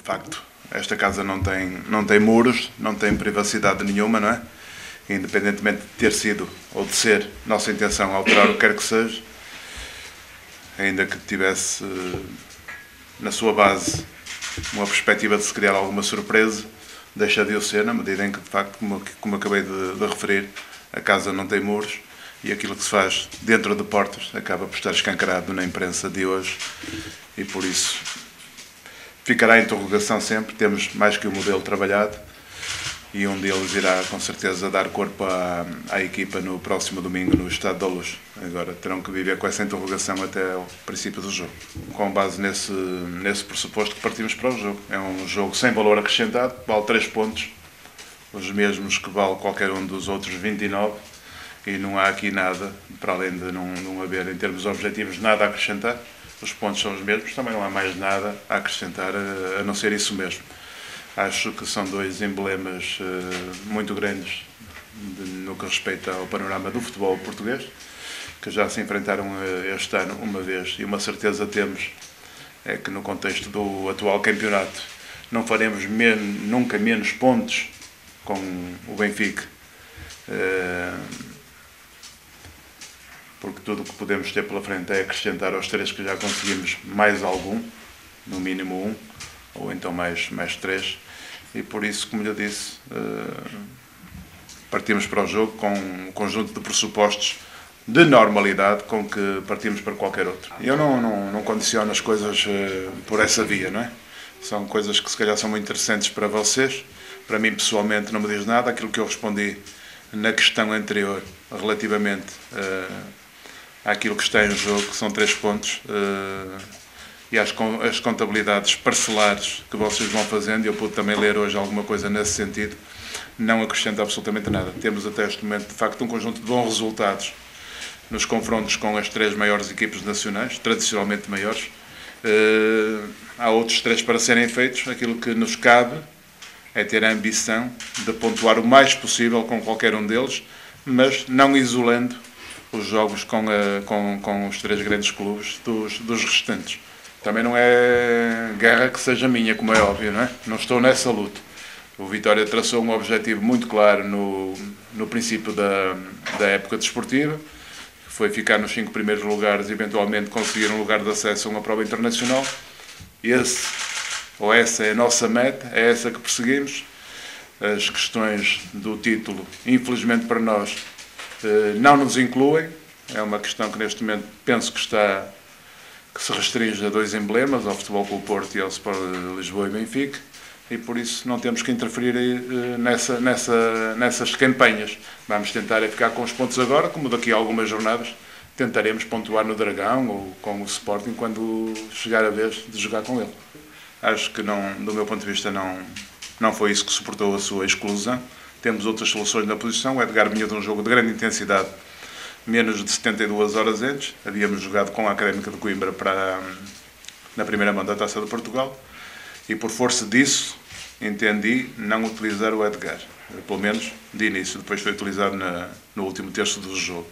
facto, esta casa não tem muros, não tem privacidade nenhuma, não é? Independentemente de ter sido ou de ser nossa intenção alterar o que quer que seja, ainda que tivesse na sua base uma perspectiva de se criar alguma surpresa, deixa de o ser, na medida em que, de facto, como acabei de referir, a casa não tem muros e aquilo que se faz dentro de portas acaba por estar escancarado na imprensa de hoje e, por isso, ficará em interrogação sempre. Temos mais que o modelo trabalhado e um deles irá, com certeza, dar corpo à equipa no próximo domingo no Estádio da Luz. Agora terão que viver com essa interrogação até ao princípio do jogo. Com base nesse pressuposto que partimos para o jogo. É um jogo sem valor acrescentado, vale 3 pontos, os mesmos que vale qualquer um dos outros 29, e não há aqui nada, para além de não haver, em termos objetivos, nada a acrescentar. Os pontos são os mesmos, também não há mais nada a acrescentar, a não ser isso mesmo. Acho que são dois emblemas muito grandes no que respeita ao panorama do futebol português, que já se enfrentaram este ano uma vez, e uma certeza temos é que no contexto do atual campeonato não faremos nunca menos pontos com o Benfica, porque tudo o que podemos ter pela frente é acrescentar aos 3 que já conseguimos mais algum, no mínimo 1, ou então mais 3, e por isso, como eu disse, partimos para o jogo com um conjunto de pressupostos de normalidade com que partimos para qualquer outro. Eu não condiciono as coisas por essa via, não é? São coisas que se calhar são muito interessantes para vocês. Para mim, pessoalmente, não me diz nada. Aquilo que eu respondi na questão anterior, relativamente àquilo que está em jogo, que são 3 pontos, e as contabilidades parcelares que vocês vão fazendo, eu pude também ler hoje alguma coisa nesse sentido, não acrescenta absolutamente nada. Temos até este momento, de facto, um conjunto de bons resultados nos confrontos com as 3 maiores equipes nacionais, tradicionalmente maiores. Há outros 3 para serem feitos. Aquilo que nos cabe é ter a ambição de pontuar o mais possível com qualquer um deles, mas não isolando os jogos com os 3 grandes clubes dos restantes. Também não é guerra que seja minha, como é óbvio, não é? Não estou nessa luta. O Vitória traçou um objetivo muito claro no princípio da época desportiva, que foi ficar nos 5 primeiros lugares e eventualmente conseguir um lugar de acesso a uma prova internacional. Essa é a nossa meta, é essa que perseguimos. As questões do título, infelizmente para nós, não nos incluem. É uma questão que neste momento penso que se restringe a 2 emblemas, ao Futebol Clube Porto e ao Sport Lisboa e Benfica, e por isso não temos que interferir nessas campanhas. Vamos tentar ficar com os pontos agora, como daqui a algumas jornadas tentaremos pontuar no Dragão ou com o Sporting quando chegar a vez de jogar com ele. Acho que, do meu ponto de vista, não foi isso que suportou a sua exclusão. Temos outras soluções na posição. O Edgar vinha de um jogo de grande intensidade, menos de 72 horas antes. Havíamos jogado com a Académica de Coimbra na primeira mão da Taça de Portugal, e por força disso entendi não utilizar o Edgar, pelo menos de início. Depois foi utilizado no último terço do jogo,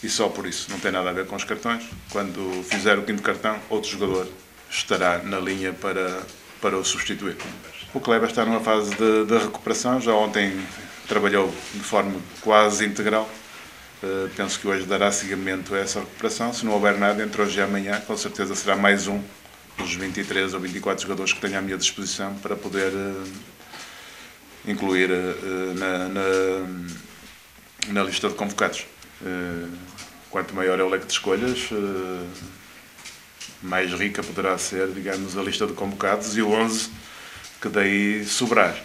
e só por isso. Não tem nada a ver com os cartões. Quando fizer o 5º cartão, outro jogador estará na linha para o substituir. O Kleber está numa fase de recuperação. Já ontem trabalhou de forma quase integral. Penso que hoje dará seguimento a essa recuperação. Se não houver nada, entre hoje e amanhã, com certeza será mais um dos 23 ou 24 jogadores que tenho à minha disposição para poder incluir na lista de convocados. Quanto maior é o leque de escolhas, mais rica poderá ser, digamos, a lista de convocados e o 11 que daí sobrar.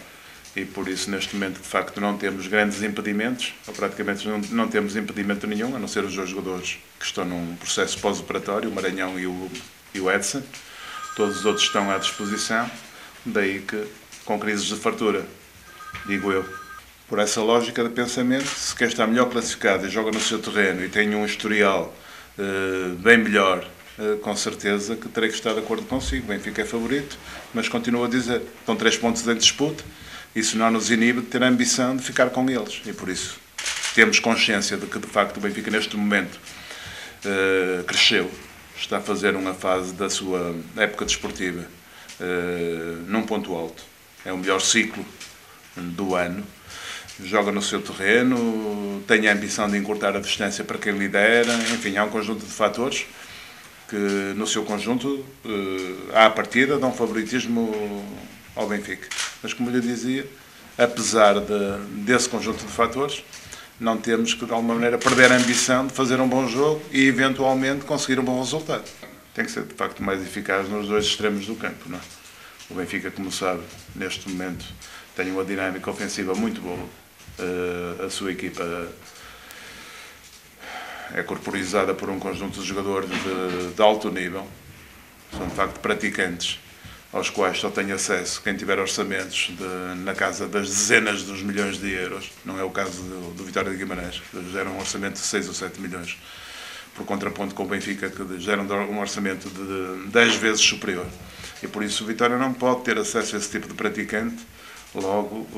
E por isso, neste momento, de facto, não temos grandes impedimentos, ou praticamente não temos impedimento nenhum, a não ser os 2 jogadores que estão num processo pós-operatório, o Maranhão e o Edson. Todos os outros estão à disposição, daí que, com crises de fartura, digo eu, por essa lógica de pensamento, se quem está melhor classificado e joga no seu terreno e tem um historial bem melhor, com certeza que terei que estar de acordo consigo. O Benfica é favorito, mas continuo a dizer, estão 3 pontos em disputa. Isso não nos inibe de ter a ambição de ficar com eles, e por isso temos consciência de que, de facto, o Benfica neste momento cresceu, está a fazer uma fase da sua época desportiva num ponto alto. É o melhor ciclo do ano. Joga no seu terreno, tem a ambição de encurtar a distância para quem lidera, enfim, há um conjunto de fatores que, no seu conjunto, à partida, dão favoritismo ao Benfica. Mas, como eu lhe dizia, apesar desse conjunto de fatores, não temos que, de alguma maneira, perder a ambição de fazer um bom jogo e, eventualmente, conseguir um bom resultado. Tem que ser, de facto, mais eficaz nos dois extremos do campo, não é? O Benfica, como sabe, neste momento, tem uma dinâmica ofensiva muito boa. A sua equipa é corporizada por um conjunto de jogadores de alto nível. São, de facto, praticantes aos quais só tem acesso quem tiver orçamentos na casa das dezenas dos milhões de euros. Não é o caso do Vitória de Guimarães, que gera um orçamento de 6 ou 7 milhões, por contraponto com o Benfica, que gera um orçamento de 10 vezes superior. E por isso o Vitória não pode ter acesso a esse tipo de praticante. Logo,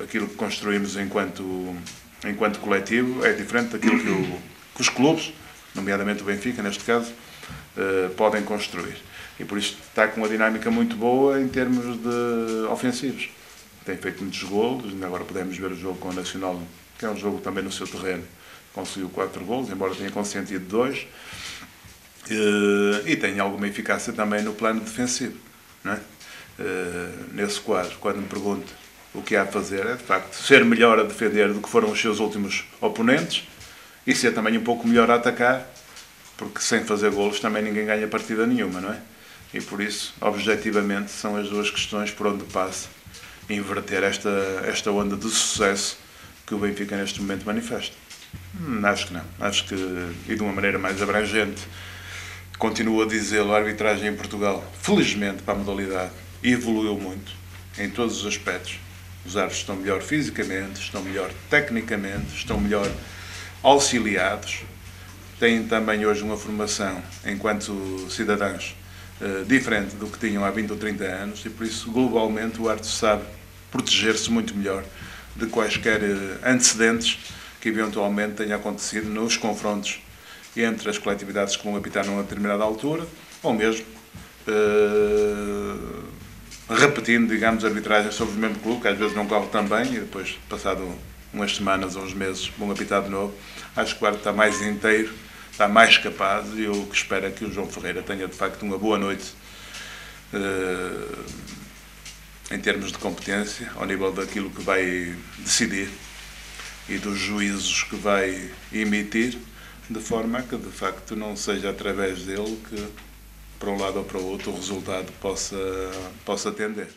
aquilo que construímos enquanto coletivo é diferente daquilo que os clubes, nomeadamente o Benfica, neste caso, podem construir. E por isso está com uma dinâmica muito boa em termos de ofensivos. Tem feito muitos golos, ainda agora podemos ver o jogo com o Nacional, que é um jogo também no seu terreno. Conseguiu 4 golos, embora tenha consentido 2. E tem alguma eficácia também no plano defensivo, não é? Nesse quadro, quando me pergunto o que há a fazer, é de facto ser melhor a defender do que foram os seus últimos oponentes e ser também um pouco melhor a atacar, porque sem fazer golos também ninguém ganha partida nenhuma, não é? E por isso, objetivamente, são as duas questões por onde passa inverter esta onda de sucesso que o Benfica neste momento manifesta. Acho que não. Acho que, e de uma maneira mais abrangente, continuo a dizê-lo, a arbitragem em Portugal, felizmente para a modalidade, evoluiu muito em todos os aspectos. Os árbitros estão melhor fisicamente, estão melhor tecnicamente, estão melhor auxiliados. Têm também hoje uma formação, enquanto cidadãos, diferente do que tinham há 20 ou 30 anos e por isso, globalmente, o árbitro sabe proteger-se muito melhor de quaisquer antecedentes que eventualmente tenham acontecido nos confrontos entre as coletividades que vão apitar numa determinada altura, ou mesmo repetindo, digamos, arbitragens sobre o mesmo clube, que às vezes não corre tão bem, e depois, passado umas semanas ou uns meses, vão apitar de novo. Acho que o árbitro está mais inteiro, está mais capaz, e eu que espero é que o João Ferreira tenha, de facto, uma boa noite em termos de competência, ao nível daquilo que vai decidir e dos juízos que vai emitir, de forma que, de facto, não seja através dele que, para um lado ou para o outro, o resultado possa tender.